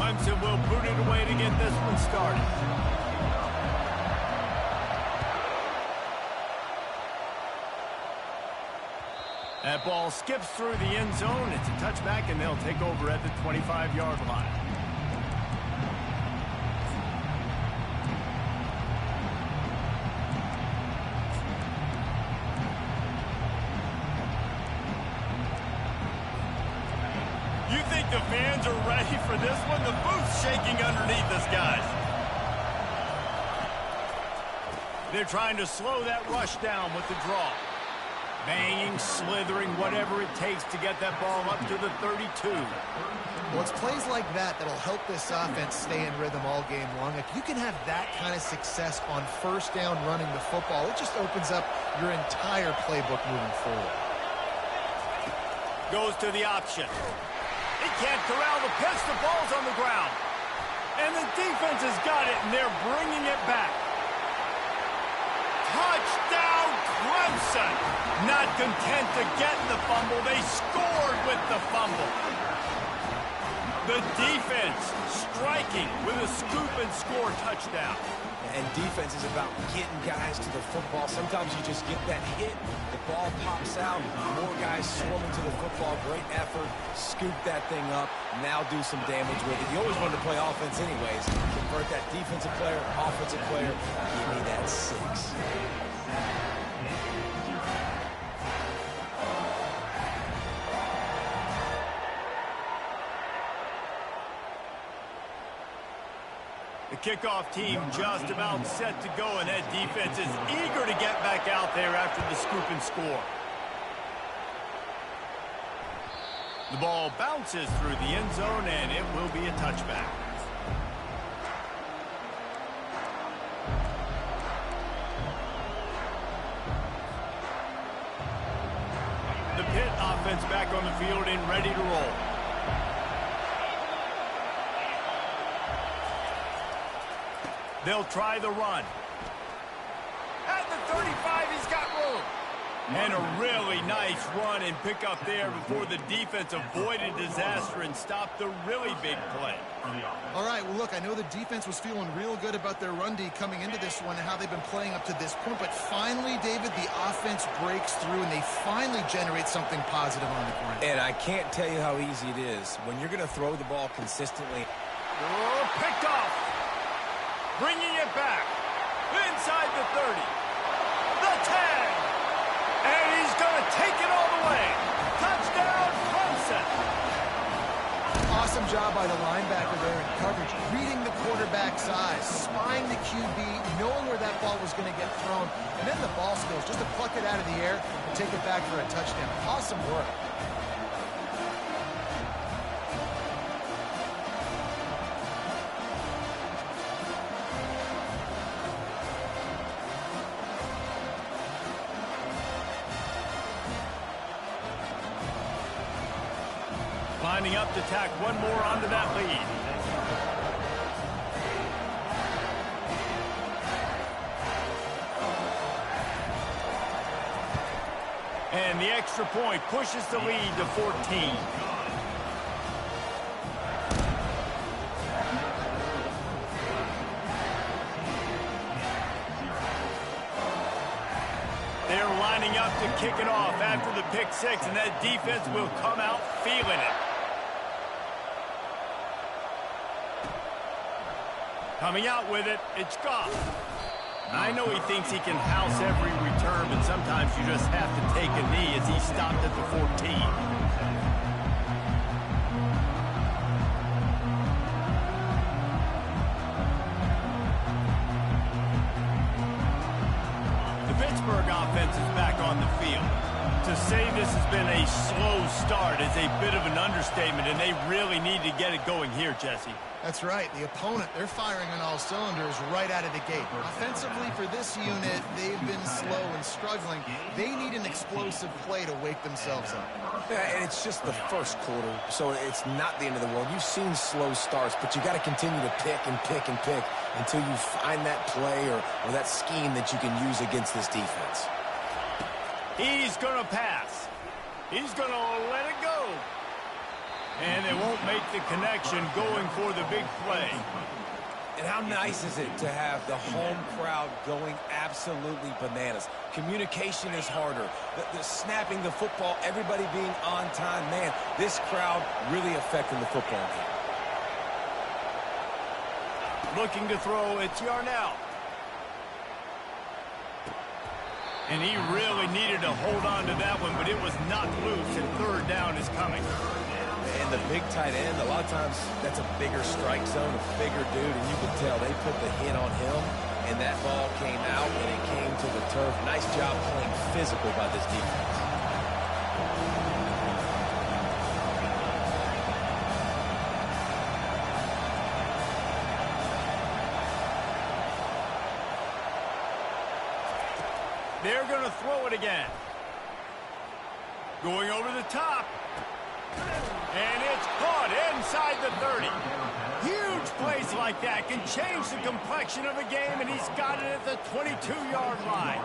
Clemson will boot it away to get this one started. That ball skips through the end zone. It's a touchback, and they'll take over at the 25-yard line. You think the fans are ready for this one? The booth's shaking underneath us, guys. They're trying to slow that rush down with the draw. Banging, slithering, whatever it takes to get that ball up to the 32. Well, it's plays like that that'll help this offense stay in rhythm all game long. If you can have that kind of success on first down running the football, it just opens up your entire playbook moving forward. Goes to the option. He can't corral the pitch. The ball's on the ground. And the defense has got it, and they're bringing it back. Touchdown, Clemson! Not content to get the fumble, they scored with the fumble. The defense striking with a scoop and score touchdown. And defense is about getting guys to the football. Sometimes you just get that hit, the ball pops out, more guys swarming to the football. Great effort, scoop that thing up, now do some damage with it. You always wanted to play offense anyways. Convert that defensive player, offensive player, give me that 6. The kickoff team just about set to go, and that defense is eager to get back out there after the scoop and score. The ball bounces through the end zone, and it will be a touchback. The Pitt offense back on the field and ready to roll. They'll try the run. At the 35, he's got room. And a really nice run and pick up there before the defense avoided disaster and stopped the really big play. All right, well, look, I know the defense was feeling real good about their run D coming into this one and how they've been playing up to this point. But finally, David, the offense breaks through and they finally generate something positive on the ground. And I can't tell you how easy it is. When you're going to throw the ball consistently. Oh, picked off. Bringing it back. Inside the 30. The 10. And he's going to take it all the way. Touchdown, Clemson. Awesome job by the linebacker there in coverage, reading the quarterback's eyes, spying the QB, knowing where that ball was going to get thrown, and then the ball skills just to pluck it out of the air and take it back for a touchdown. Awesome work. Lining up to tack one more onto that lead. And the extra point pushes the lead to 14. They're lining up to kick it off after the pick six, and that defense will come out feeling it. Coming out with it, it's Goff. I know he thinks he can house every return, but sometimes you just have to take a knee as he stopped at the 14. The Pittsburgh offense is back on the field. To say this has been a slow start is a bit of an understatement, and they really need to get it going here, Jesse. That's right. The opponent, they're firing on all cylinders right out of the gate. Offensively, for this unit, they've been slow and struggling. They need an explosive play to wake themselves up. Yeah, and it's just the first quarter, so it's not the end of the world. You've seen slow starts, but you got to continue to pick and pick and pick until you find that play or that scheme that you can use against this defense. He's going to pass. He's going to let it go. And they won't make the connection going for the big play. And how nice is it to have the home crowd going absolutely bananas? Communication is harder. The snapping the football, everybody being on time. Man, this crowd really affecting the football game. Looking to throw, it's Yarnell. And he really needed to hold on to that one, but it was knocked loose, and third down is coming. And the big tight end, a lot of times that's a bigger strike zone, a bigger dude, and you can tell they put the hit on him, and that ball came out, and it came to the turf. Nice job playing physical by this defense. They're going to throw it again. Going over the top. And it's caught inside the 30. Huge plays like that can change the complexion of a game, and he's got it at the 22-yard line.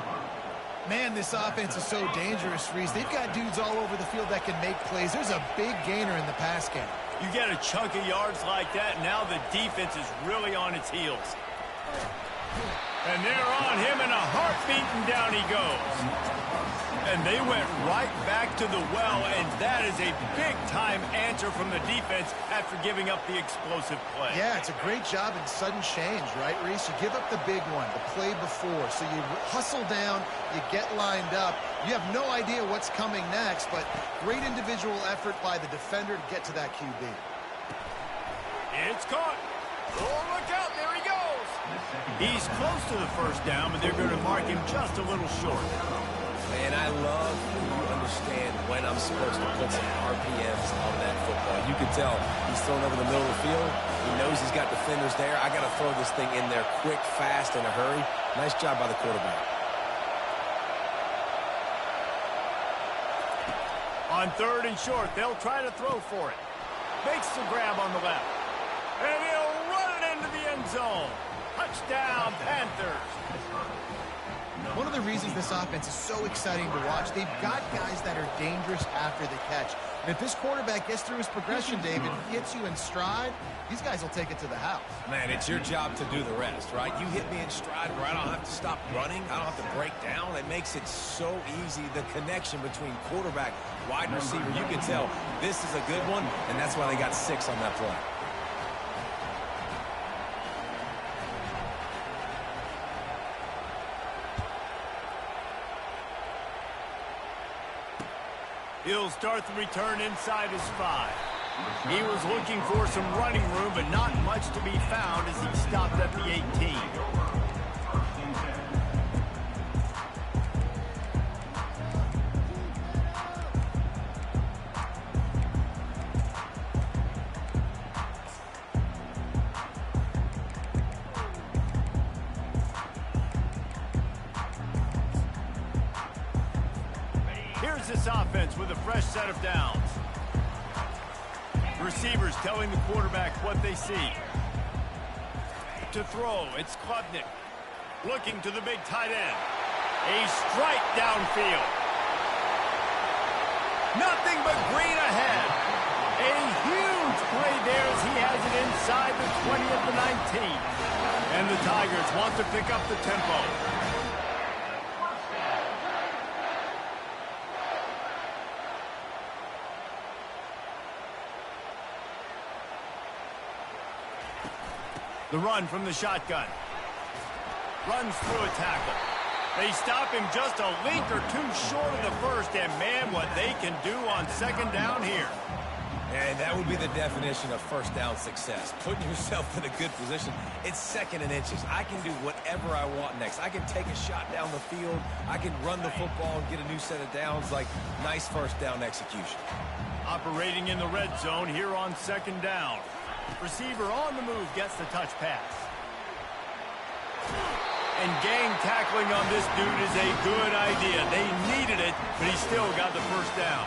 Man, this offense is so dangerous, Reese. They've got dudes all over the field that can make plays. There's a big gainer in the pass game. You get a chunk of yards like that, now the defense is really on its heels. And they're on him in a heartbeat, and down he goes. And they went right back to the well, and that is a big-time answer from the defense after giving up the explosive play. Yeah, it's a great job in sudden change, right, Reese? You give up the big one, the play before, so you hustle down, you get lined up. You have no idea what's coming next, but great individual effort by the defender to get to that QB. It's caught. Oh, look out, there he goes. He's close to the first down, but they're going to mark him just a little short. And I love when you understand when I'm supposed to put some RPMs on that football. You can tell he's thrown over the middle of the field. He knows he's got defenders there. I got to throw this thing in there quick, fast, in a hurry. Nice job by the quarterback. On third and short, they'll try to throw for it. Makes the grab on the left. And he'll run it into the end zone. Touchdown, Panthers. One of the reasons this offense is so exciting to watch, they've got guys that are dangerous after the catch. And if this quarterback gets through his progression, David, hits you in stride, these guys will take it to the house. Man, it's your job to do the rest, right? You hit me in stride where I don't have to stop running. I don't have to break down. It makes it so easy, the connection between quarterback, wide receiver. You can tell this is a good one, and that's why they got 6 on that play. He'll start the return inside his 5. He was looking for some running room, but not much to be found as he stopped at the 18. Here's this offense with a fresh set of downs. Receivers telling the quarterback what they see. To throw, it's Klubnik. Looking to the big tight end. A strike downfield. Nothing but green ahead. A huge play there as he has it inside the 20 of the 19. And the Tigers want to pick up the tempo. The run from the shotgun. Runs through a tackle. They stop him just a length or two short of the first, and man, what they can do on second down here. And that would be the definition of first down success. Putting yourself in a good position. It's second and inches. I can do whatever I want next. I can take a shot down the field. I can run the football and get a new set of downs. Like, nice first down execution. Operating in the red zone here on second down. Receiver on the move gets the touch pass. And gang tackling on this dude is a good idea. They needed it, but he still got the first down.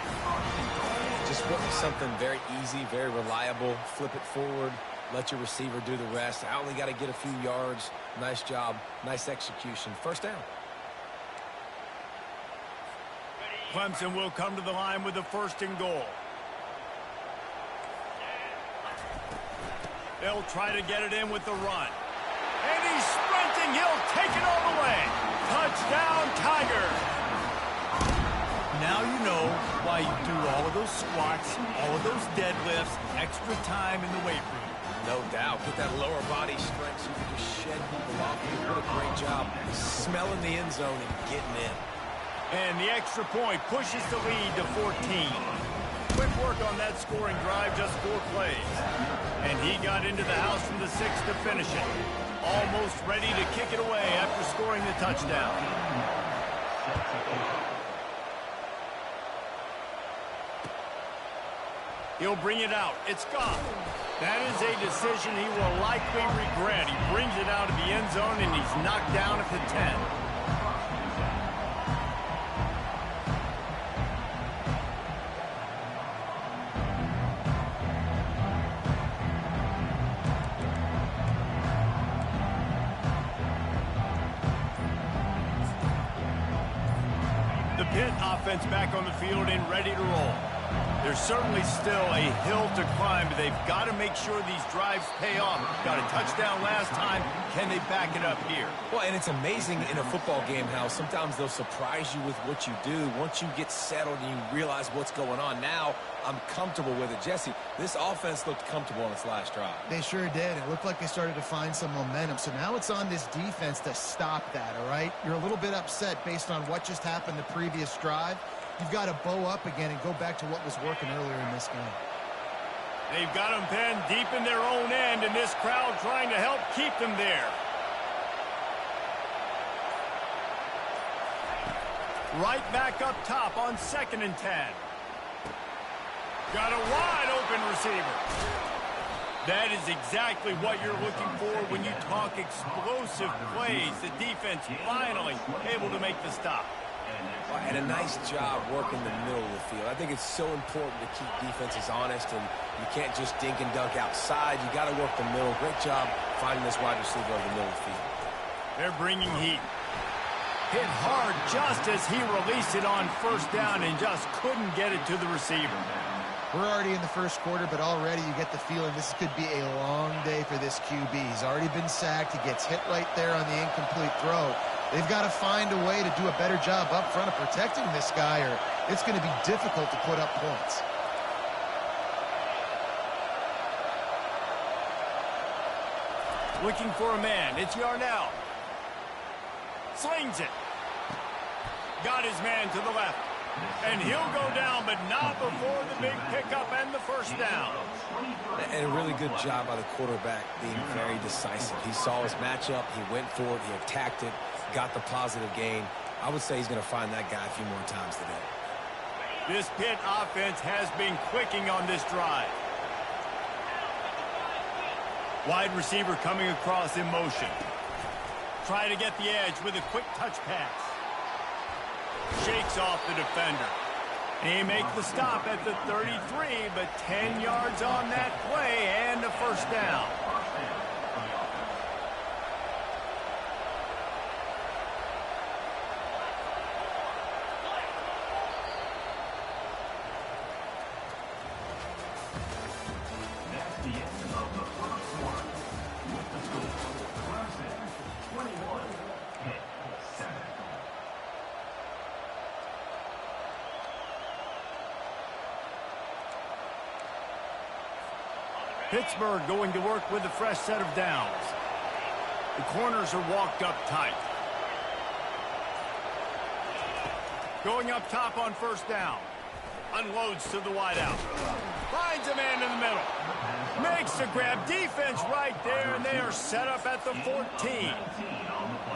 Just something very easy, very reliable. Flip it forward. Let your receiver do the rest. I only got to get a few yards. Nice job. Nice execution. First down. Clemson will come to the line with the first and goal. They'll try to get it in with the run. And he's sprinting. He'll take it all the way. Touchdown, Tigers. Now you know why you do all of those squats, all of those deadlifts, extra time in the weight room. No doubt. Get that lower body strength so you can just shed people off. What a great job smelling the end zone and getting in. And the extra point pushes the lead to 14. Quick work on that scoring drive, just 4 plays. And he got into the house from the 6 to finish it. Almost ready to kick it away after scoring the touchdown. He'll bring it out. It's gone. That is a decision he will likely regret. He brings it out of the end zone, and he's knocked down at the 10. Pitt offense back on the field and ready to roll. There's certainly still a hill to climb, but they've got to make sure these drives pay off. Got a touchdown last time. Can they back it up here? Well, and it's amazing in a football game how sometimes they'll surprise you with what you do. Once you get settled and you realize what's going on, now I'm comfortable with it. Jesse, this offense looked comfortable on its last drive. They sure did. It looked like they started to find some momentum. So now it's on this defense to stop that, all right? You're a little bit upset based on what just happened the previous drive. You've got to bow up again and go back to what was working earlier in this game. They've got them pinned deep in their own end, and this crowd trying to help keep them there. Right back up top on 2nd and 10. Got a wide open receiver. That is exactly what you're looking for when you talk explosive plays. The defense finally able to make the stop. And a nice job working the middle of the field. I think it's so important to keep defenses honest, and you can't just dink and dunk outside. You got to work the middle. Great job finding this wide receiver over the middle of the field. They're bringing heat. Hit hard just as he released it on 1st down and just couldn't get it to the receiver. We're already in the 1st quarter, but already you get the feeling this could be a long day for this QB. He's already been sacked. He gets hit right there on the incomplete throw. They've got to find a way to do a better job up front of protecting this guy, or it's going to be difficult to put up points. Looking for a man. It's Yarnell. Slings it. Got his man to the left. And he'll go down, but not before the big pickup and the 1st down. And a really good job by the quarterback being very decisive. He saw his matchup. He went for it. He attacked it. Got the positive gain. I would say he's going to find that guy a few more times today. This Pitt offense has been clicking on this drive. Wide receiver coming across in motion. Try to get the edge with a quick touch pass. Shakes off the defender. He makes the stop at the 33, but 10 yards on that play and a 1st down. Pittsburgh going to work with a fresh set of downs. The corners are walked up tight. Going up top on 1st down. Unloads to the wideout. Finds a man in the middle. Makes the grab. Defense right there, and they are set up at the 14.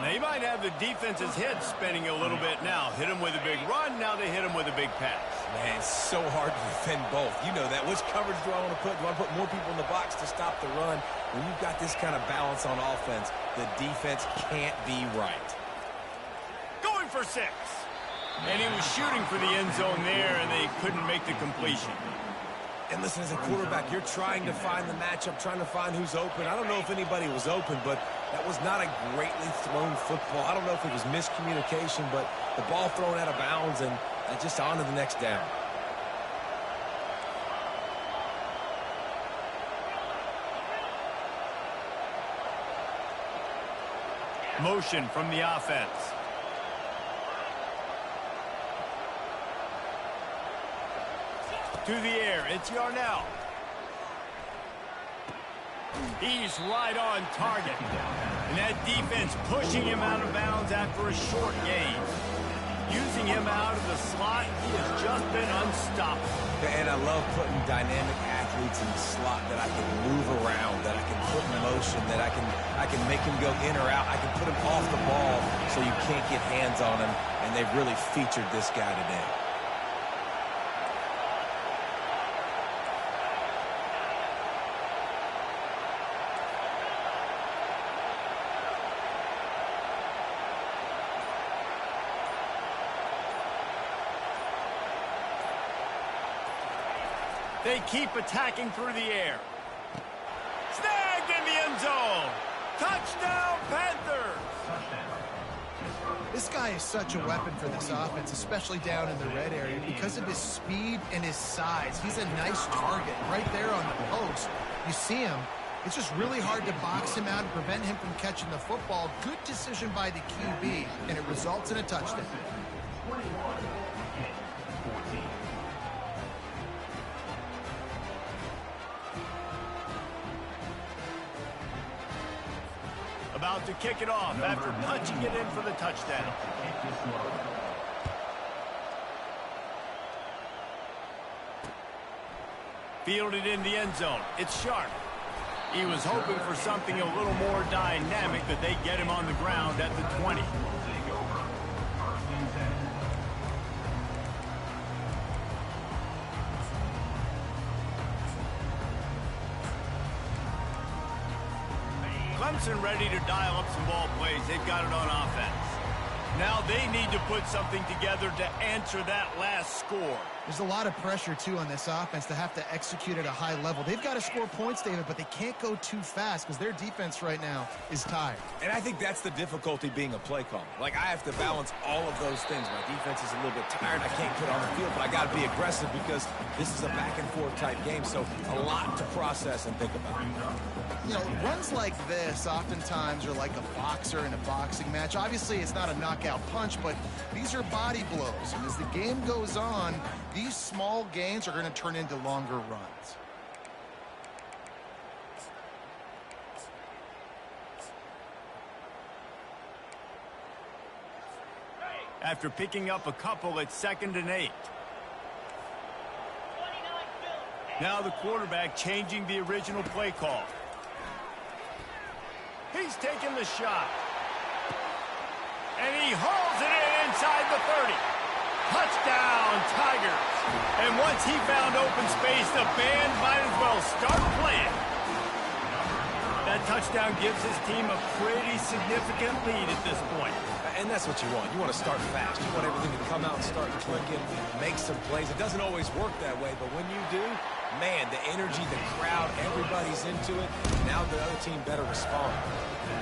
They might have the defense's head spinning a little bit now. Hit him with a big run. Now they hit him with a big pass. Man, it's so hard to defend both. You know that. Which coverage do I want to put? Do I put more people in the box to stop the run? When you've got this kind of balance on offense, the defense can't be right. Going for 6. And he was shooting for the end zone there, and they couldn't make the completion. And listen, as a quarterback, you're trying to find the matchup, trying to find who's open. I don't know if anybody was open, but that was not a greatly thrown football. I don't know if it was miscommunication, but the ball thrown out of bounds and just on to the next down. Motion from the offense. To the air, it's Yarnell. He's right on target. And that defense pushing him out of bounds after a short gain. Using him out of the slot, he has just been unstoppable. And I love putting dynamic athletes in the slot that I can move around, that I can put in motion, that I can make him go in or out. I can put him off the ball so you can't get hands on him, and they've really featured this guy today. They keep attacking through the air. Snagged in the end zone. Touchdown, Panthers. This guy is such a weapon for this offense, especially down in the red area, because of his speed and his size. He's a nice target right there on the post. You see him. It's just really hard to box him out and prevent him from catching the football. Good decision by the QB, and it results in a touchdown. About to kick it off after punching it in for the touchdown. Fielded in the end zone. It's Sharp. He was hoping for something a little more dynamic, that they get him on the ground at the 20. Clemson ready to dial up some ball plays. They've got it on offense. Now they need to put something together to answer that last score. There's a lot of pressure, too, on this offense to have to execute at a high level. They've got to score points, David, but they can't go too fast because their defense right now is tired. And I think that's the difficulty being a play caller. Like, I have to balance all of those things. My defense is a little bit tired. I can't put on the field, but I got to be aggressive because this is a back-and-forth type game, so a lot to process and think about. You know, runs like this oftentimes are like a boxer in a boxing match. Obviously, it's not a knockout punch, but these are body blows. And as the game goes on, these small gains are going to turn into longer runs. After picking up a couple, it's 2nd and 8. Now the quarterback changing the original play call. He's taking the shot. And he hauls it in inside the 30. Touchdown, Tigers. And once he found open space, the band might as well start playing. That touchdown gives his team a pretty significant lead at this point. And that's what you want. You want to start fast. You want everything to come out and start clicking, make some plays. It doesn't always work that way, but when you do, man, the energy, the crowd, everybody's into it. Now the other team better respond.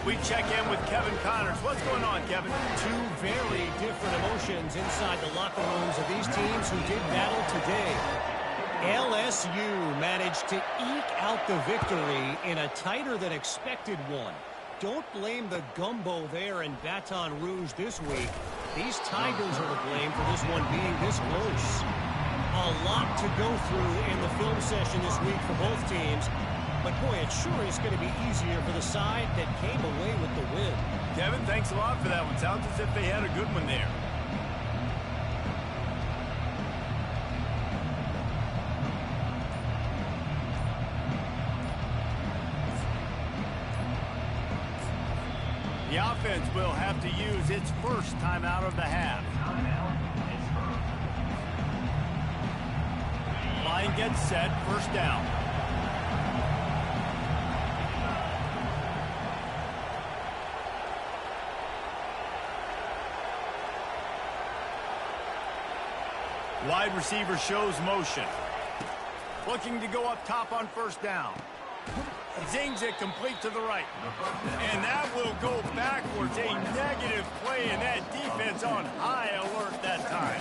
We check in with Kevin Connors. What's going on, Kevin? Two very different emotions inside the locker rooms of these teams who did battle today. LSU managed to eke out the victory in a tighter than expected one. Don't blame the gumbo there in Baton Rouge this week. These Tigers are to blame for this one being this close. A lot to go through in the film session this week for both teams. But, boy, it sure is going to be easier for the side that came away with the win. Kevin, thanks a lot for that one. Sounds as if they had a good one there. The offense will have to use its first time out of the half. Line gets set, first down. Wide receiver shows motion. Looking to go up top on first down. Zings it complete to the right. And that will go backwards. A negative play, and that defense on high alert that time.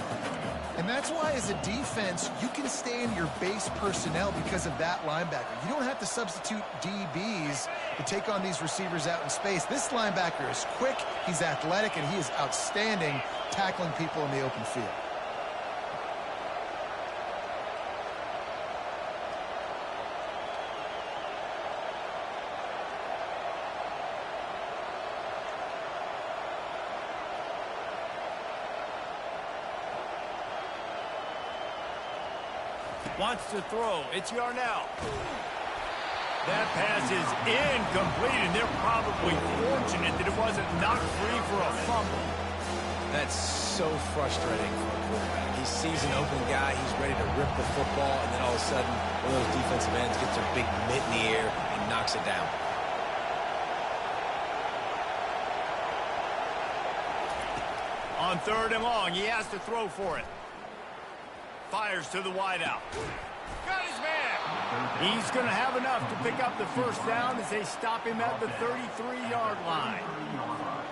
And that's why, as a defense, you can stay in your base personnel because of that linebacker. You don't have to substitute DBs to take on these receivers out in space. This linebacker is quick, he's athletic, and he is outstanding tackling people in the open field. Wants to throw. It's Yarnell. That pass is incomplete, and they're probably fortunate that it wasn't knocked free for a fumble. That's so frustrating for a quarterback. He sees an open guy, he's ready to rip the football, and then all of a sudden, one of those defensive ends gets their big mitt in the air and knocks it down. On 3rd and long, he has to throw for it. Fires to the wideout. Got his man. He's going to have enough to pick up the first down as they stop him at the 33-yard line.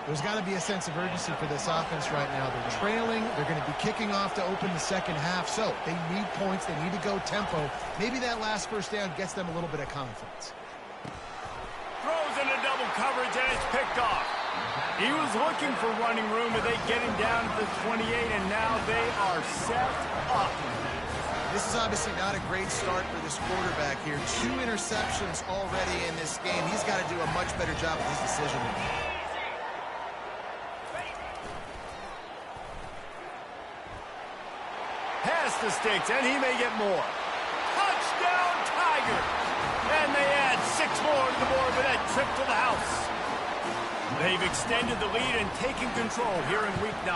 There's got to be a sense of urgency for this offense right now. They're trailing. They're going to be kicking off to open the second half. So they need points. They need to go tempo. Maybe that last first down gets them a little bit of confidence. Throws into double coverage, and it's picked off. He was looking for running room, but they get him down to the 28, and now they are set up. This is obviously not a great start for this quarterback here. 2 interceptions already in this game. He's got to do a much better job with his decision-making. Pass the sticks, and he may get more. Touchdown, Tigers! And they add 6 more to the board with that trip to the house. They've extended the lead and taken control here in Week 9.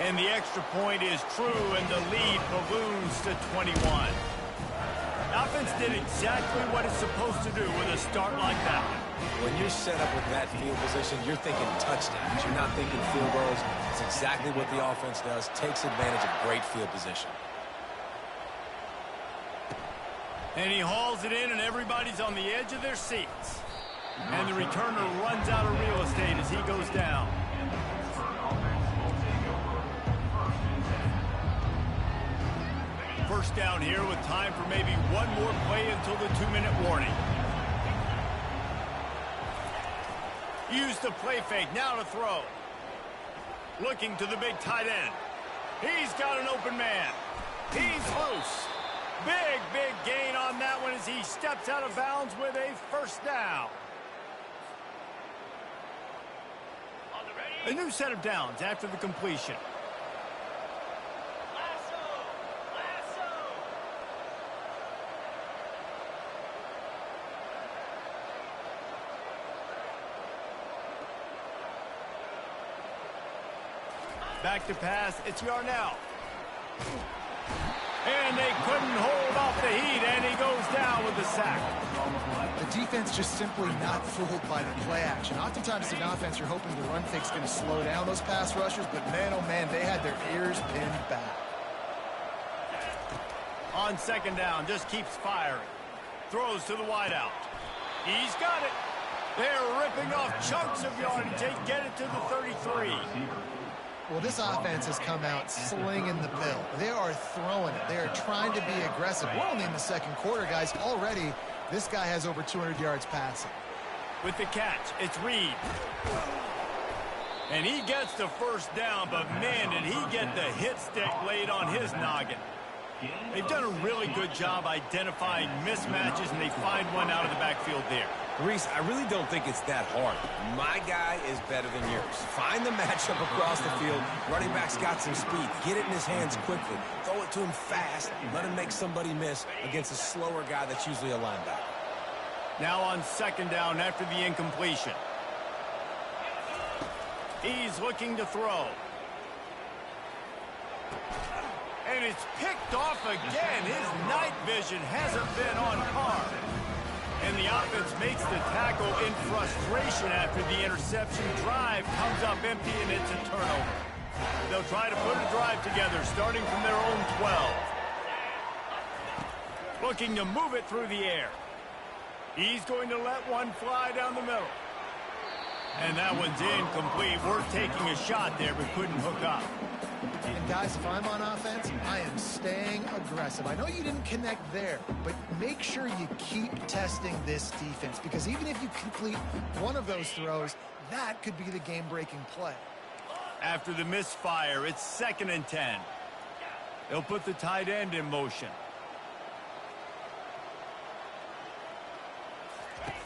And the extra point is true, and the lead balloons to 21. Offense did exactly what it's supposed to do with a start like that. When you're set up with that field position, you're thinking touchdowns. You're not thinking field goals. It's exactly what the offense does. Takes advantage of great field position. And he hauls it in, and everybody's on the edge of their seats. And the returner runs out of real estate as he goes down. First down here with time for maybe one more play until the 2-minute warning. Used the play fake, now to throw. Looking to the big tight end. He's got an open man. He's loose. Big gain on that one as he steps out of bounds with a first down. A new set of downs after the completion. Back to pass, it's Yarnell. And they couldn't hold off the heat, and he goes down with the sack. The defense just simply not fooled by the play action. Oftentimes in offense, you're hoping the run fake's going to slow down those pass rushers, but man, oh man, they had their ears pinned back. On 2nd down, just keeps firing. Throws to the wideout. He's got it. They're ripping off chunks of yardage. They get it to the 33. Well, this offense has come out slinging the pill. They are throwing it. They are trying to be aggressive. We're only in the 2nd quarter, guys. Already, this guy has over 200 yards passing. With the catch, it's Reed. And he gets the first down, but man, did he get the hit stick laid on his noggin. They've done a really good job identifying mismatches, and they find one out of the backfield there. Reese, I really don't think it's that hard. My guy is better than yours. Find the matchup across the field. Running back's got some speed. Get it in his hands quickly. Throw it to him fast. Let him make somebody miss against a slower guy that's usually a linebacker. Now on 2nd down after the incompletion. He's looking to throw. And it's picked off again. His night vision hasn't been on par. And the offense makes the tackle in frustration after the interception. Drive comes up empty, and it's a turnover. They'll try to put a drive together, starting from their own 12. Looking to move it through the air. He's going to let one fly down the middle. And that one's incomplete. Worth taking a shot there, but couldn't hook up. And guys, if I'm on offense, I am staying aggressive. I know you didn't connect there, but make sure you keep testing this defense, because even if you complete one of those throws, that could be the game-breaking play. After the misfire, it's 2nd and 10. They'll put the tight end in motion.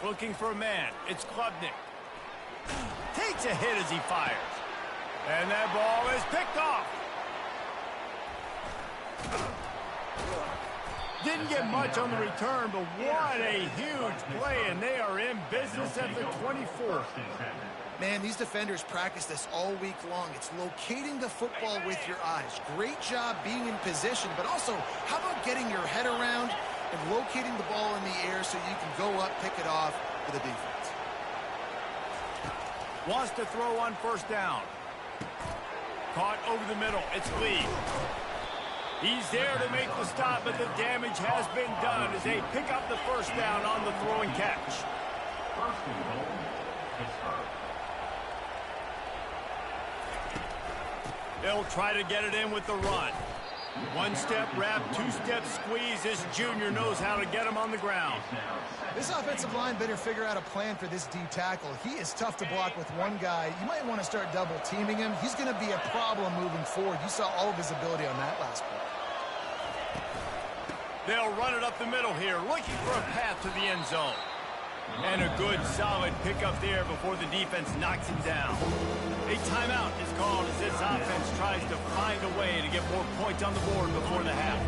Looking for a man. It's Klubnik. Takes a hit as he fires. And that ball is picked off. Didn't get much on the return, but what a huge play, and they are in business at the 24. Man, these defenders practice this all week long. It's locating the football with your eyes. Great job being in position, but also, how about getting your head around and locating the ball in the air so you can go up, pick it off for the defense. Wants to throw on 1st down. Caught over the middle. It's Lee. He's there to make the stop, but the damage has been done as they pick up the 1st down on the throw and catch. They'll try to get it in with the run. 1-step wrap, 2-step squeeze. This junior knows how to get him on the ground. This offensive line better figure out a plan for this D tackle. He is tough to block with one guy. You might want to start double teaming him. He's going to be a problem moving forward. You saw all of his ability on that last play. They'll run it up the middle here, looking for a path to the end zone. And a good, solid pickup there before the defense knocks him down. A timeout is called as this offense tries to find a way to get more points on the board before the half.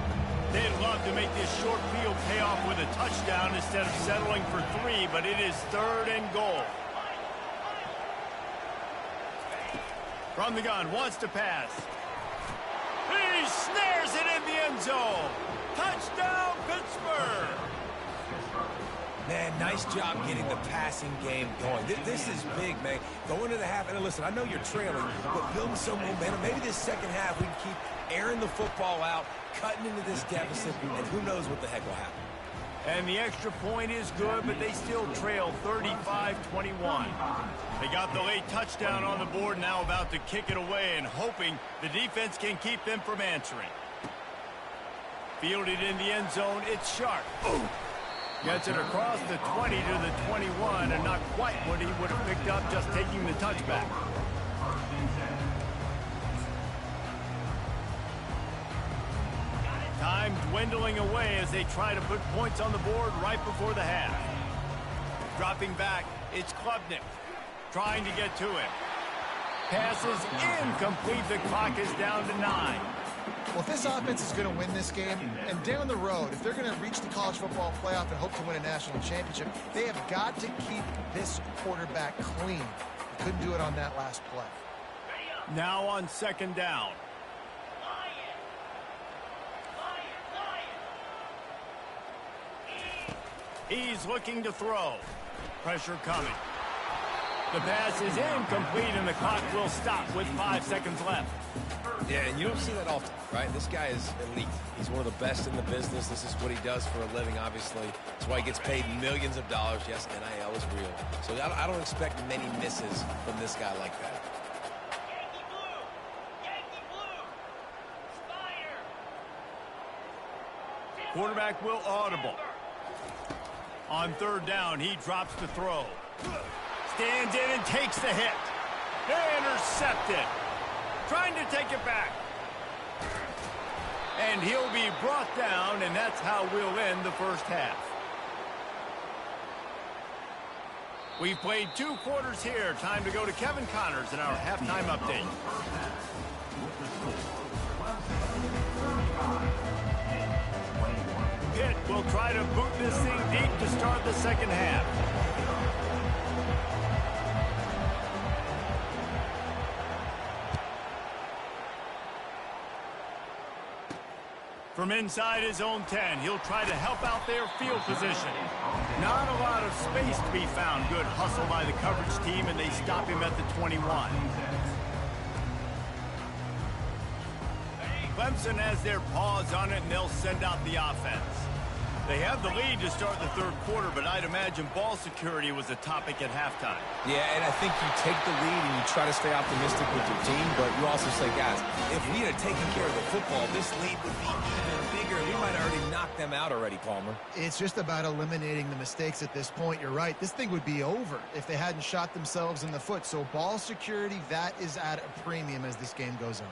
They'd love to make this short field pay off with a touchdown instead of settling for 3, but it is 3rd and goal. From the gun, wants to pass. He snares it in the end zone. Touchdown, Pittsburgh! Man, nice job getting the passing game going. This is big, man. Going into the half, and listen, I know you're trailing, but building some momentum. Maybe this second half we can keep airing the football out, cutting into this deficit, and who knows what the heck will happen. And the extra point is good, but they still trail 35-21. They got the late touchdown on the board, now about to kick it away and hoping the defense can keep them from answering. Fielded in the end zone, it's Sharp. Ooh. Gets it across the 20 to the 21, and not quite what he would have picked up just taking the touchback. Time dwindling away as they try to put points on the board right before the half. Dropping back, it's Klubnik. Trying to get to him. Passes incomplete. The clock is down to 9. Well, if this offense is going to win this game, and down the road, if they're going to reach the college football playoff and hope to win a national championship, they have got to keep this quarterback clean. They couldn't do it on that last play. Now on 2nd down. He's looking to throw. Pressure coming. The pass is incomplete, and the clock will stop with 5 seconds left. Yeah, and you don't see that often, right? This guy is elite. He's one of the best in the business. This is what he does for a living, obviously. That's why he gets paid millions of dollars. Yes, NIL is real. So I don't expect many misses from this guy like that. Quarterback will audible. On 3rd down, he drops to throw. Stands in and takes the hit. Intercepted. Trying to take it back. And he'll be brought down, and that's how we'll end the first half. We've played 2 quarters here. Time to go to Kevin Connors in our halftime update. Pitt will try to boot this thing deep to start the second half. From inside his own 10, he'll try to help out their field position. Not a lot of space to be found. Good hustle by the coverage team, and they stop him at the 21. Clemson has their paws on it, and they'll send out the offense. They have the lead to start the third quarter, but I'd imagine ball security was a topic at halftime. Yeah, and I think you take the lead and you try to stay optimistic with your team, but you also say, guys, if we had taken care of the football, this lead would be even bigger. We might have already knocked them out already, Palmer. It's just about eliminating the mistakes at this point. You're right. This thing would be over if they hadn't shot themselves in the foot. So ball security, that is at a premium as this game goes on.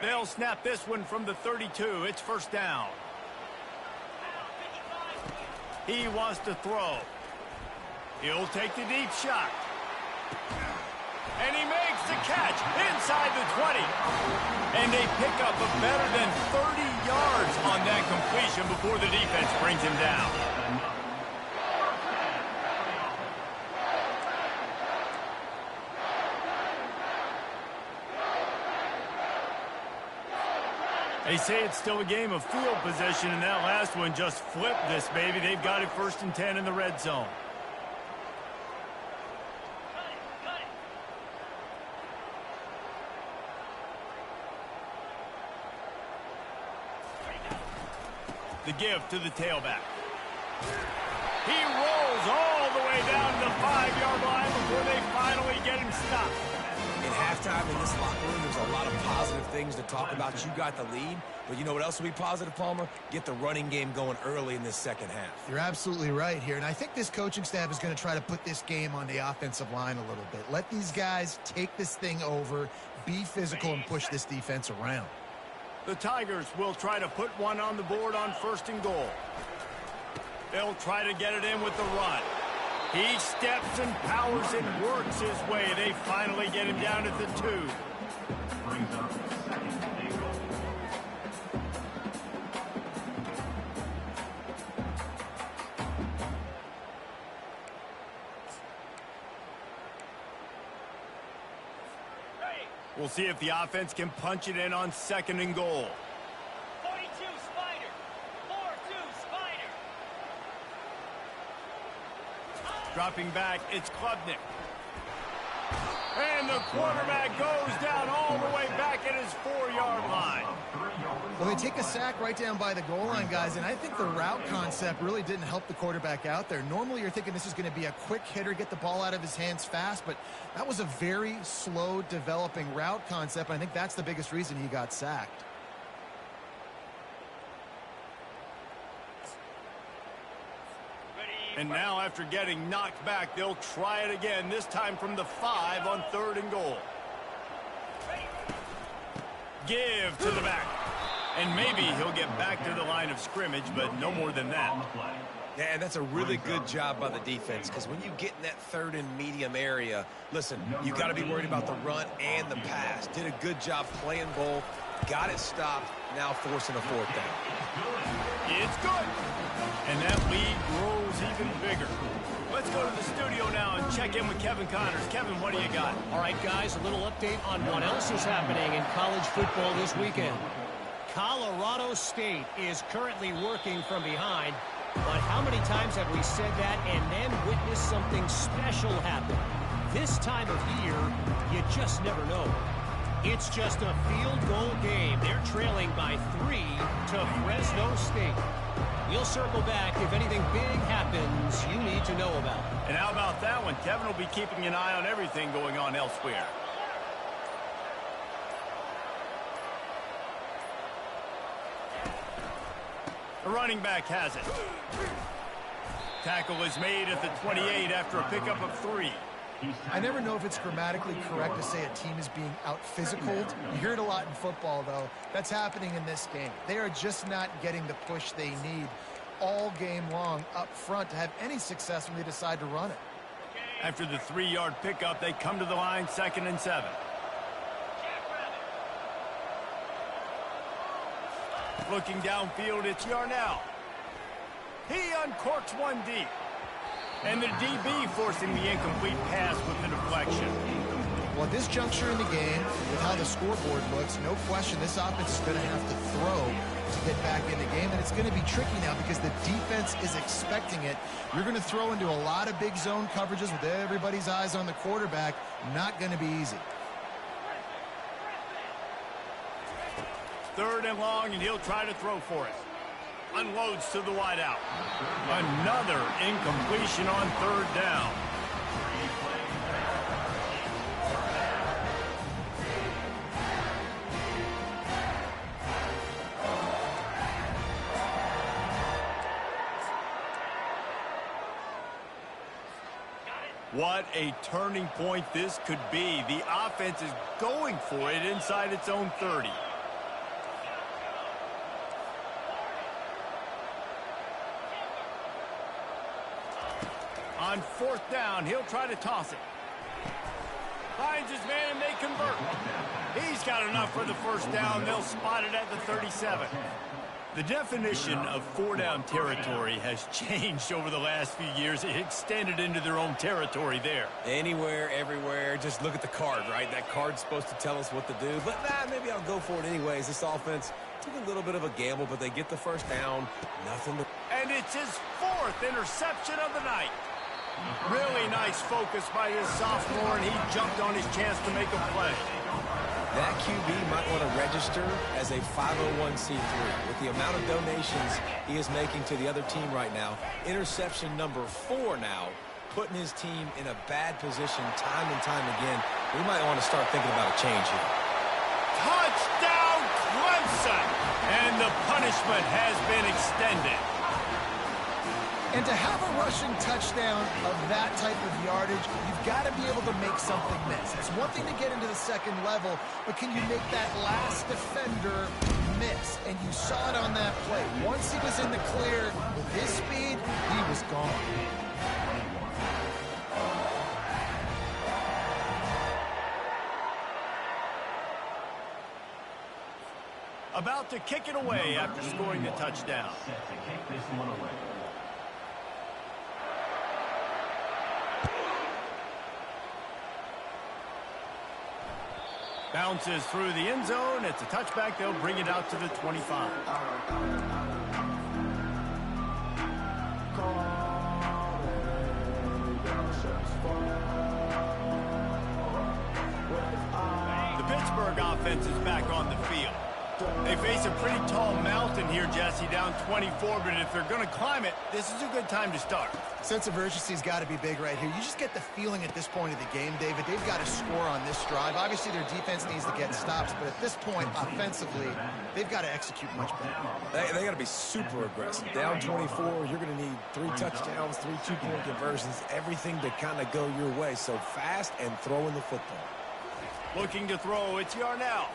They'll snap this one from the 32. It's first down. He wants to throw. He'll take the deep shot. And he makes the catch inside the 20. And they pick up a better than 30 yards on that completion before the defense brings him down. They say it's still a game of field position, and that last one just flipped this, baby. They've got it 1st and 10 in the red zone. The give to the tailback. He rolls all the way down to the 5-yard line before they finally get him stopped. In halftime in this locker room, there's a lot of positive things to talk about. You got the lead, but you know what else will be positive, Palmer? Get the running game going early in this second half. You're absolutely right here, and I think this coaching staff is going to try to put this game on the offensive line a little bit. Let these guys take this thing over, be physical, and push this defense around. The Tigers will try to put one on the board on 1st and goal. They'll try to get it in with the run. He steps and powers and works his way. They finally get him down at the 2. We'll see if the offense can punch it in on 2nd and goal. 42 Spider. 4-2 Spider. Dropping back, it's Klubnik. And the quarterback goes down all the way back at his 4-yard line. Well, they take a sack right down by the goal line, guys, and I think the route concept really didn't help the quarterback out there. Normally, you're thinking this is going to be a quick hitter, get the ball out of his hands fast, but that was a very slow developing route concept, and I think that's the biggest reason he got sacked. And now, after getting knocked back, they'll try it again, this time from the 5 on 3rd and goal. Give to the back. And maybe he'll get back to the line of scrimmage, but no more than that. Yeah, and that's a really good job by the defense, because when you get in that 3rd and medium area, listen, you got to be worried about the run and the pass. Did a good job playing both, got it stopped, now forcing a 4th down. It's good. And that lead grows even bigger. Let's go to the studio now and check in with Kevin Connors. Kevin, what do you got? All right, guys, a little update on what else is happening in college football this weekend. Colorado State is currently working from behind, but how many times have we said that and then witnessed something special happen? This time of year, you just never know. It's just a field goal game. They're trailing by 3 to Fresno State. We'll circle back if anything big happens you need to know about. And how about that one? Kevin will be keeping an eye on everything going on elsewhere. The running back has it. Tackle is made at the 28 after a pickup of 3. I never know if it's grammatically correct to say a team is being out-physicaled. You hear it a lot in football, though. That's happening in this game. They are just not getting the push they need all game long up front to have any success when they decide to run it. After the 3-yard pickup, they come to the line 2nd and 7. Looking downfield, it's Yarnell. He uncorks one deep. And the DB forcing the incomplete pass with the deflection. Well, at this juncture in the game, with how the scoreboard looks, no question this offense is going to have to throw to get back in the game. And it's going to be tricky now because the defense is expecting it. You're going to throw into a lot of big zone coverages with everybody's eyes on the quarterback. Not going to be easy. 3rd and long, and he'll try to throw for it. Unloads to the wideout. Another incompletion on 3rd down. What a turning point this could be. The offense is going for it inside its own 30. On 4th down, he'll try to toss it. Finds his man and they convert. He's got enough for the 1st down. They'll spot it at the 37. The definition of 4-down territory has changed over the last few years. It extended into their own territory there. Anywhere, everywhere, just look at the card, right? That card's supposed to tell us what to do, but maybe I'll go for it anyways. This offense took a little bit of a gamble, but they get the 1st down. Nothing to... And it's his 4th interception of the night. Really nice focus by this sophomore, and he jumped on his chance to make a play. That QB might want to register as a 501c3. With the amount of donations he is making to the other team right now, interception number 4 now, putting his team in a bad position time and time again. We might want to start thinking about a change here. Touchdown, Clemson! And the punishment has been extended. And to have a rushing touchdown of that type of yardage, you've got to be able to make something miss. It's one thing to get into the 2nd level, but can you make that last defender miss? And you saw it on that play. Once he was in the clear with his speed, he was gone. About to kick it away after scoring the touchdown. Bounces through the end zone. It's a touchback. They'll bring it out to the 25. The Pittsburgh offense is back on the field. They face a pretty tall mountain here, Jesse, down 24, but if they're going to climb it, this is a good time to start. Sense of urgency's got to be big right here. You just get the feeling at this point of the game, David, they've got to score on this drive. Obviously, their defense needs to get stops, but at this point, offensively, they've got to execute much better. They got to be super aggressive. Down 24, you're going to need 3 touchdowns, 3 two-point conversions, everything to kind of go your way. So fast and throwing the football. Looking to throw, it's Yarnell.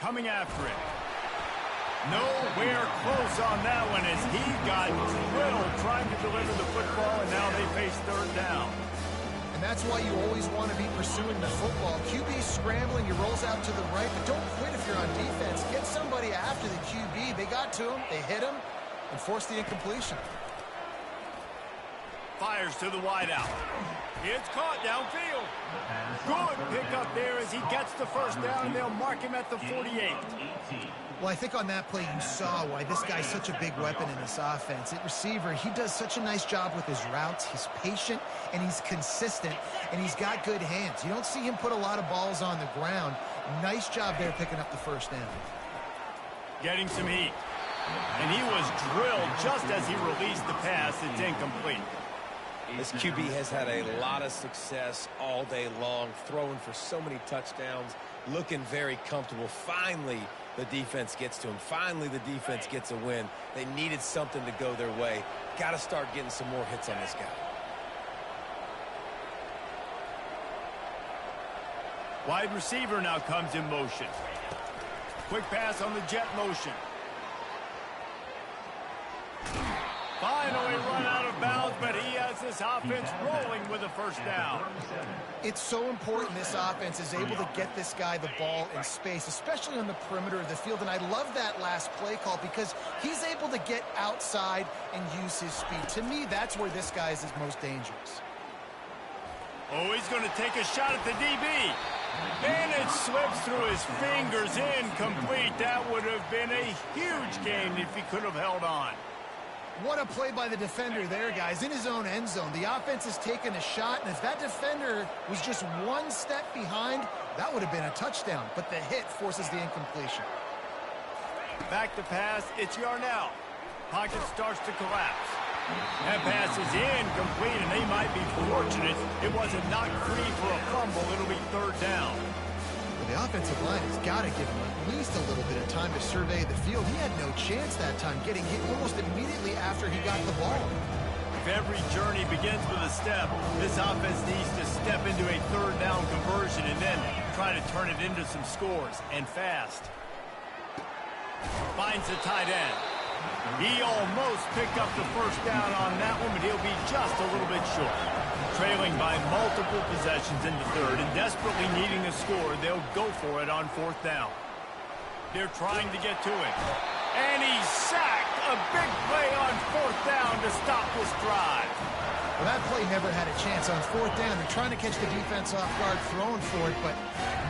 Coming after it. Nowhere close on that one as he got drilled trying to deliver the football, and now they face 3rd down. And that's why you always want to be pursuing the football. QB scrambling, he rolls out to the right, but don't quit if you're on defense. Get somebody after the QB. They got to him, they hit him, and forced the incompletion. Fires to the wideout. It's caught downfield. Good pickup there as he gets the 1st down, and they'll mark him at the 48. Well, I think on that play you saw why this guy's such a big weapon in this offense. At receiver, he does such a nice job with his routes. He's patient, and he's consistent, and he's got good hands. You don't see him put a lot of balls on the ground. Nice job there picking up the 1st down. Getting some heat. And he was drilled just as he released the pass. It's incomplete. This QB has had a lot of success all day long, throwing for so many touchdowns, looking very comfortable. Finally, the defense gets to him. Finally, the defense gets a win. They needed something to go their way. Got to start getting some more hits on this guy. Wide receiver now comes in motion. Quick pass on the jet motion. Finally run out of bounds, but he has this offense rolling with a 1st down. It's so important this offense is able to get this guy the ball in space, especially on the perimeter of the field. And I love that last play call because he's able to get outside and use his speed. To me, that's where this guy is his most dangerous. Oh, he's going to take a shot at the DB. And it slips through his fingers, incomplete. That would have been a huge gain if he could have held on. What a play by the defender there, guys. In his own end zone, the offense has taken a shot, and if that defender was just one step behind, that would have been a touchdown. But the hit forces the incompletion. Back to pass, it's Yarnell. Pocket starts to collapse. That pass is incomplete, and they might be fortunate it wasn't knocked free for a fumble. It'll be third down. Well, the offensive line has got to give him at least a little bit of time to survey the field. He had no chance that time, getting hit almost immediately after he got the ball. If every journey begins with a step, this offense needs to step into a third down conversion and then try to turn it into some scores, and fast. Finds the tight end. He almost picked up the first down on that one, but he'll be just a little bit short. Trailing by multiple possessions in the third and desperately needing a score, they'll go for it on fourth down. They're trying to get to it. And he's sacked. A big play on fourth down to stop this drive. Well, that play never had a chance on fourth down. They're trying to catch the defense off guard, throwing for it, but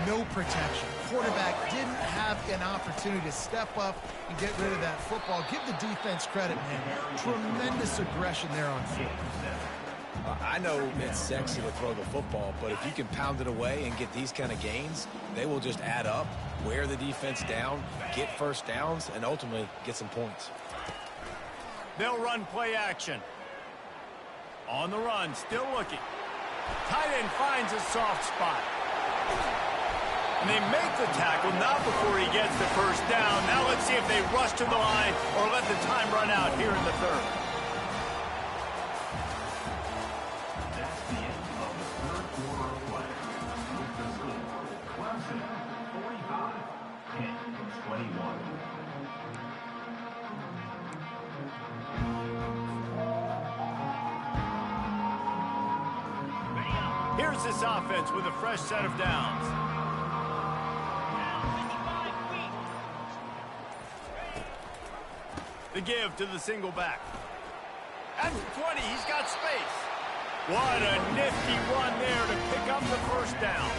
no protection. Quarterback didn't have an opportunity to step up and get rid of that football. Give the defense credit, man. Tremendous aggression there on fourth. I know it's sexy to throw the football, but if you can pound it away and get these kind of gains, they will just add up, wear the defense down, get first downs, and ultimately get some points. They'll run play action. On the run, still looking. Tight end finds a soft spot. And they make the tackle, not before he gets the first down. Now let's see if they rush to the line or let the time run out here in the third. That's the end of the third quarter of play. With the score, Clemson 45, Kansas 21. Here's this offense with a fresh set of downs. The give to the single back. At the 20, he's got space. What a nifty run there to pick up the first down.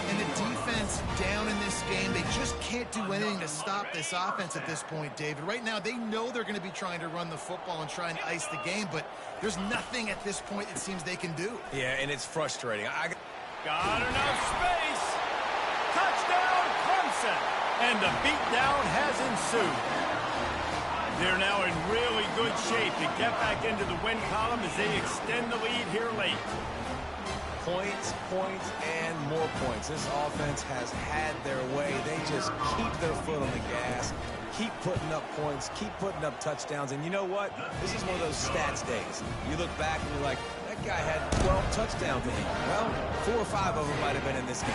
And the defense down in this game, they just can't do anything to stop this offense at this point, David. Right now, they know they're going to be trying to run the football and try and ice the game, but there's nothing at this point it seems they can do. Yeah, and it's frustrating. Got enough space. Touchdown, Clemson. And the beatdown has ensued. They're now in really good shape to get back into the win column as they extend the lead here late. Points, points, and more points. This offense has had their way. They just keep their foot on the gas, keep putting up points, keep putting up touchdowns. And you know what? This is one of those stats days. You look back and you're like, that guy had 12 touchdowns in him. Well, 4 or 5 of them might have been in this game.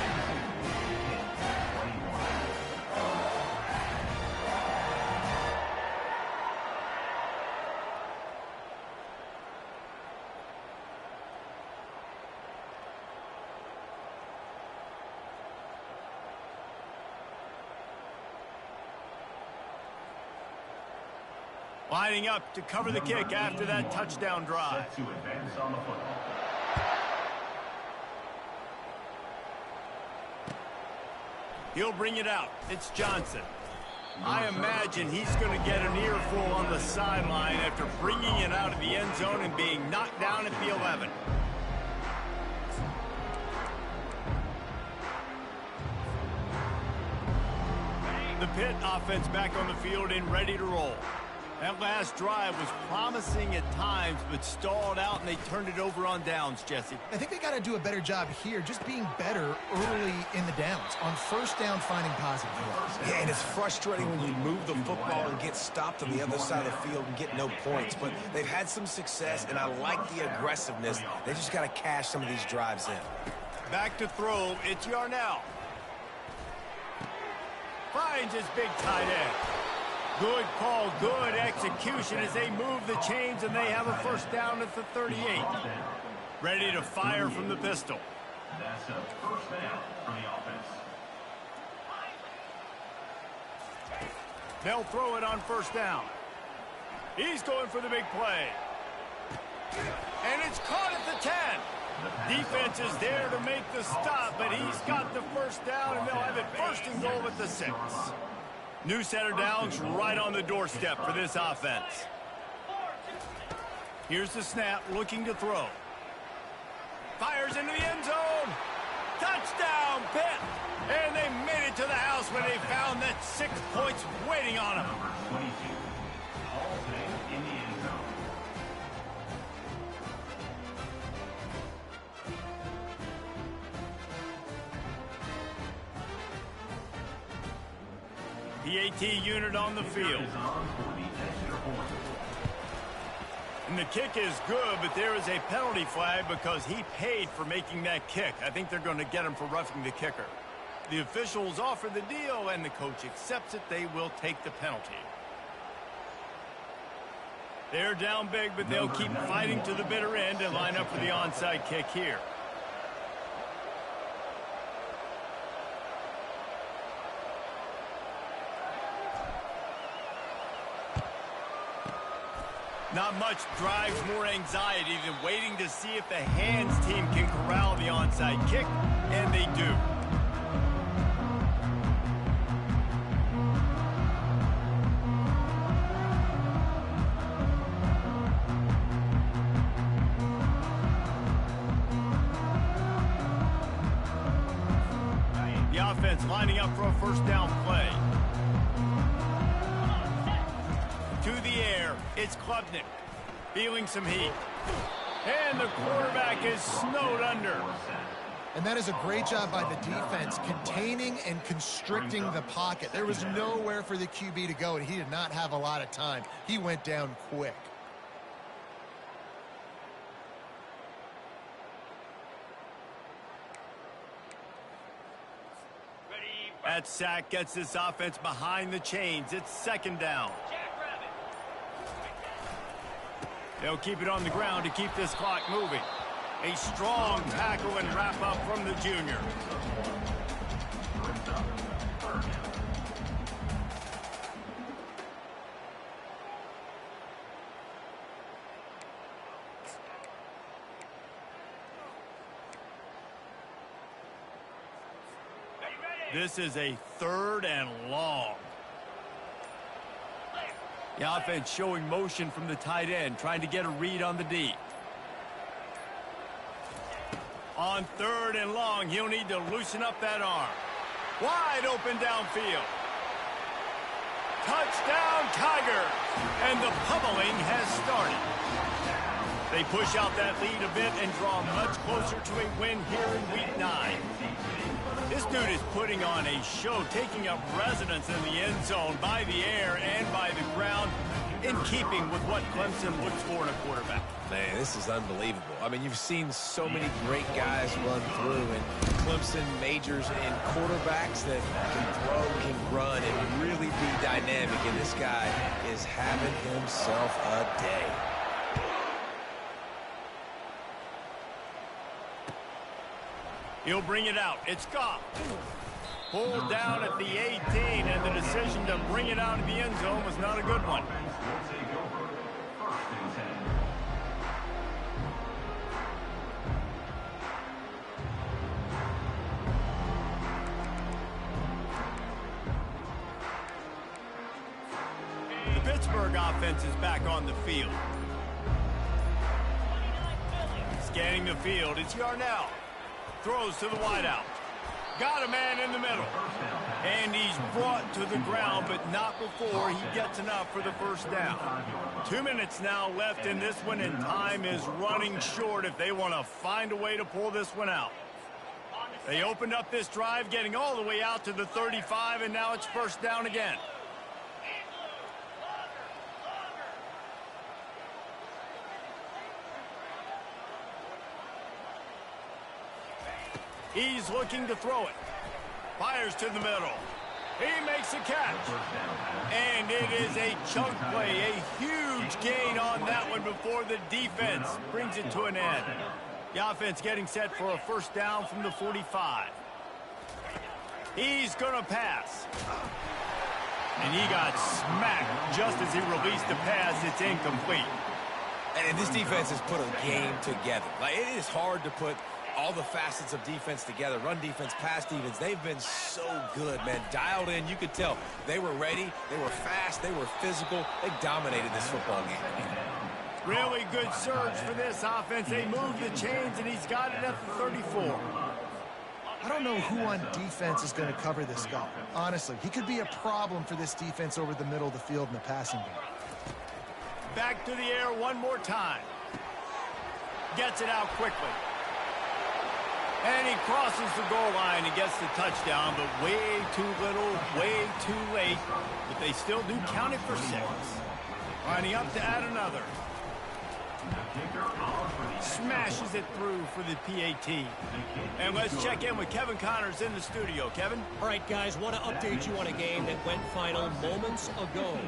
Lining up to cover the kick after that touchdown drive. Set to advance on the football. He'll bring it out. It's Johnson. I imagine he's going to get an earful on the sideline after bringing it out of the end zone and being knocked down at the 11. The Pitt offense back on the field and ready to roll. That last drive was promising at times, but stalled out, and they turned it over on downs, Jesse. I think they got to do a better job here, just being better early in the downs. On first down, finding positive. Yeah, and it's frustrating when you move the football and get stopped on the other side of the field and get no points. But they've had some success, and I like the aggressiveness. They just got to cash some of these drives in. Back to throw, it's Yarnell. Finds his big tight end. Good call, good execution as they move the chains, and they have a first down at the 38. Ready to fire from the pistol. That's a first down for the offense. They'll throw it on first down. He's going for the big play. And it's caught at the 10. Defense is there to make the stop, but he's got the first down, and they'll have it first and goal at the 6. New set of downs right on the doorstep for this offense. Here's the snap, looking to throw. Fires into the end zone. Touchdown, Pitt. And they made it to the house when they found that 6 points waiting on them. Number 22, Hall Bank in the end zone. PAT unit on the field. Is on for the extra point. And the kick is good, but there is a penalty flag because he paid for making that kick. I think they're going to get him for roughing the kicker. The officials offer the deal, and the coach accepts it. They will take the penalty. They're down big, but they'll keep fighting to the bitter end and line up for the onside kick here. Not much drives more anxiety than waiting to see if the hands team can corral the onside kick, and they do. The offense lining up for a first down play. To the air, it's Klubnik, feeling some heat. And the quarterback is snowed under. And that is a great job by the defense, containing and constricting the pocket. There was nowhere for the QB to go, and he did not have a lot of time. He went down quick. That sack gets this offense behind the chains. It's second down. They'll keep it on the ground to keep this clock moving. A strong tackle and wrap up from the junior. This is a 3rd and long. The offense showing motion from the tight end, trying to get a read on the D. On 3rd and long, he'll need to loosen up that arm. Wide open downfield. Touchdown, Tigers! And the pummeling has started. They push out that lead a bit and draw much closer to a win here in Week 9. This dude is putting on a show, taking up residence in the end zone by the air and by the ground, in keeping with what Clemson looks for in a quarterback. Man, this is unbelievable. I mean, you've seen so many great guys run through, and Clemson majors in quarterbacks that can throw, can run, and really be dynamic, and this guy is having himself a day. He'll bring it out. It's Goff. Pulled down at the 18, and the decision to bring it out of the end zone was not a good one. The Pittsburgh offense is back on the field. Scanning the field, it's Yarnell. Throws to the wideout. Got a man in the middle. And he's brought to the ground, but not before he gets enough for the first down. 2 minutes now left in this one, and time is running short if they want to find a way to pull this one out. They opened up this drive, getting all the way out to the 35, and now it's first down again. He's looking to throw it. Fires to the middle. He makes a catch. And it is a chunk play, a huge gain on that one before the defense brings it to an end. The offense getting set for a first down from the 45. He's going to pass. And he got smacked just as he released the pass. It's incomplete. And this defense has put a game together. Like, it is hard to put all the facets of defense together. Run defense, pass defense. They've been so good, man. Dialed in. You could tell they were ready. They were fast. They were physical. They dominated this football game. Really good surge for this offense. They move the chains, and he's got it at the 34. I don't know who on defense is going to cover this guy. Honestly, he could be a problem for this defense over the middle of the field in the passing game. Back to the air one more time. Gets it out quickly. And he crosses the goal line and gets the touchdown, but way too little, way too late. But they still do count it for 6. Lining up to add another. Smashes it through for the PAT. And let's check in with Kevin Connors in the studio. Kevin? All right, guys, want to update you on a game that went final moments ago.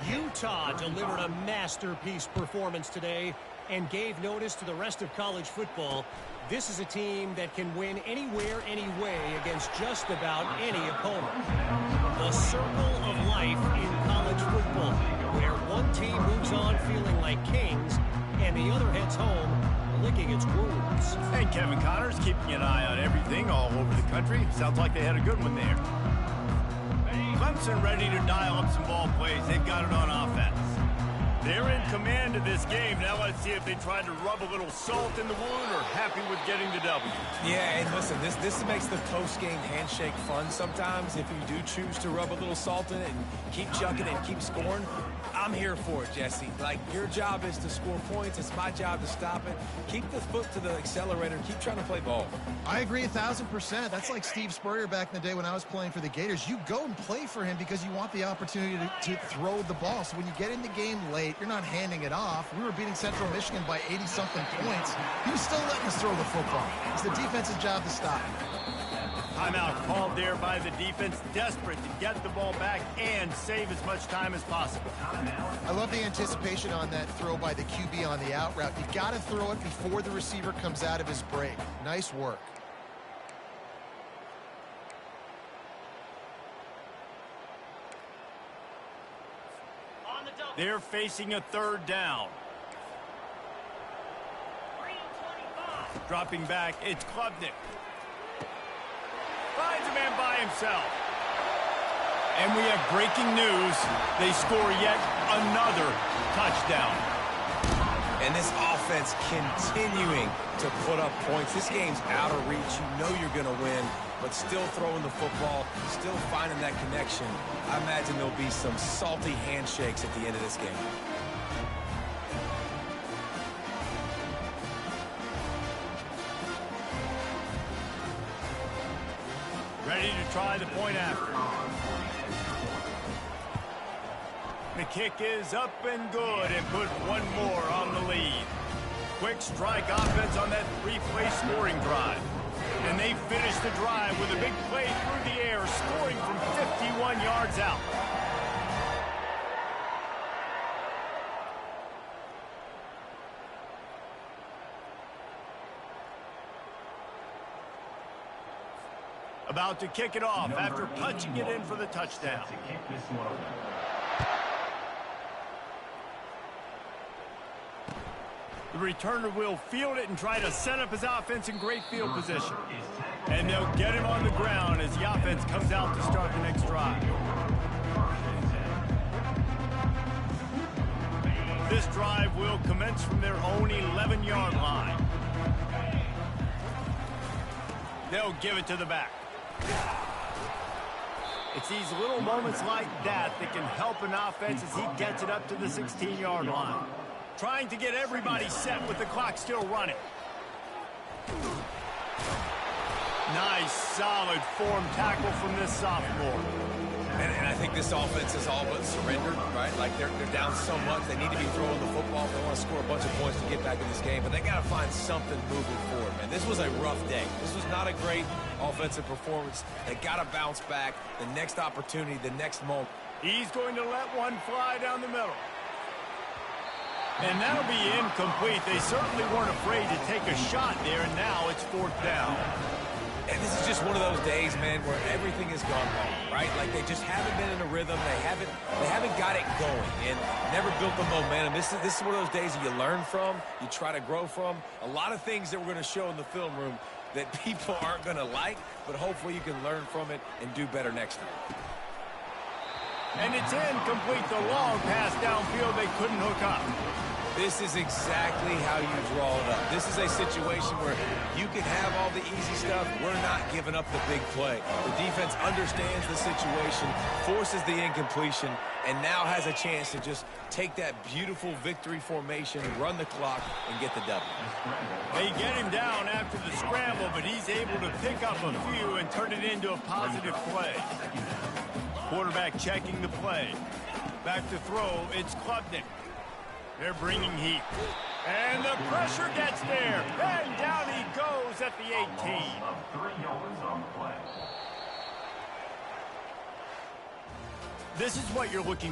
Utah delivered a masterpiece performance today and gave notice to the rest of college football. This is a team that can win anywhere, any way against just about any opponent. The circle of life in college football, where one team moves on feeling like kings and the other heads home licking its wounds. Hey, Kevin Connors, keeping an eye on everything all over the country. Sounds like they had a good one there. Clemson ready to dial up some ball plays. They've got it on offense. They're in command of this game. Now let's see if they tried to rub a little salt in the wound or happy with getting the W. Yeah, and listen, this makes the post-game handshake fun sometimes. If you do choose to rub a little salt in it and keep chucking and keep scoring, I'm here for it, Jesse. Like, your job is to score points. It's my job to stop it. Keep the foot to the accelerator. Keep trying to play ball. I agree 1,000%. That's like Steve Spurrier back in the day when I was playing for the Gators. You go and play for him because you want the opportunity to throw the ball. So when you get in the game late, you're not handing it off. We were beating Central Michigan by 80-something points. He was still letting us throw the football. It's the defense's job to stop. Timeout called there by the defense, desperate to get the ball back and save as much time as possible. I love the anticipation on that throw by the QB on the out route. You got to throw it before the receiver comes out of his break. Nice work. They're facing a 3rd down. Dropping back, it's Klubnik. Finds a man by himself. And we have breaking news. They score yet another touchdown. And this offense continuing to put up points. This game's out of reach. You know you're going to win, but still throwing the football, still finding that connection. I imagine there'll be some salty handshakes at the end of this game. Ready to try the point after. The kick is up and good and put one more on the lead. Quick strike offense on that 3-play scoring drive. And they finish the drive with a big play through the air, scoring from 51 yards out. About to kick it off after punching it in for the touchdown. The returner will field it and try to set up his offense in great field position. And they'll get him on the ground as the offense comes out to start the next drive. This drive will commence from their own 11-yard line. They'll give it to the back. It's these little moments like that that can help an offense as he gets it up to the 16-yard line. Trying to get everybody set with the clock still running. Nice, solid form tackle from this sophomore. And I think this offense is all but surrendered, right? Like, they're down so much. They need to be throwing the football. They want to score a bunch of points to get back in this game. But they got to find something moving forward, man. This was a rough day. This was not a great offensive performance. They got to bounce back. The next opportunity, the next moment. He's going to let one fly down the middle. And that'll be incomplete. They certainly weren't afraid to take a shot there, and now it's 4th down. And this is just one of those days, man, where everything has gone wrong, right? Like, they just haven't been in a rhythm. They haven't got it going and never built the momentum. This is one of those days that you learn from, you try to grow from. A lot of things that we're going to show in the film room that people aren't going to like, but hopefully you can learn from it and do better next time. And it's incomplete. The long pass downfield, they couldn't hook up. This is exactly how you draw it up. This is a situation where you can have all the easy stuff. We're not giving up the big play. The defense understands the situation, forces the incompletion, and now has a chance to just take that beautiful victory formation, run the clock, and get the W. They get him down after the scramble, but he's able to pick up a few and turn it into a positive play. Quarterback checking the play. Back to throw, it's Klubnik. They're bringing heat. And the pressure gets there. And down he goes at the 18. This is what you're looking for.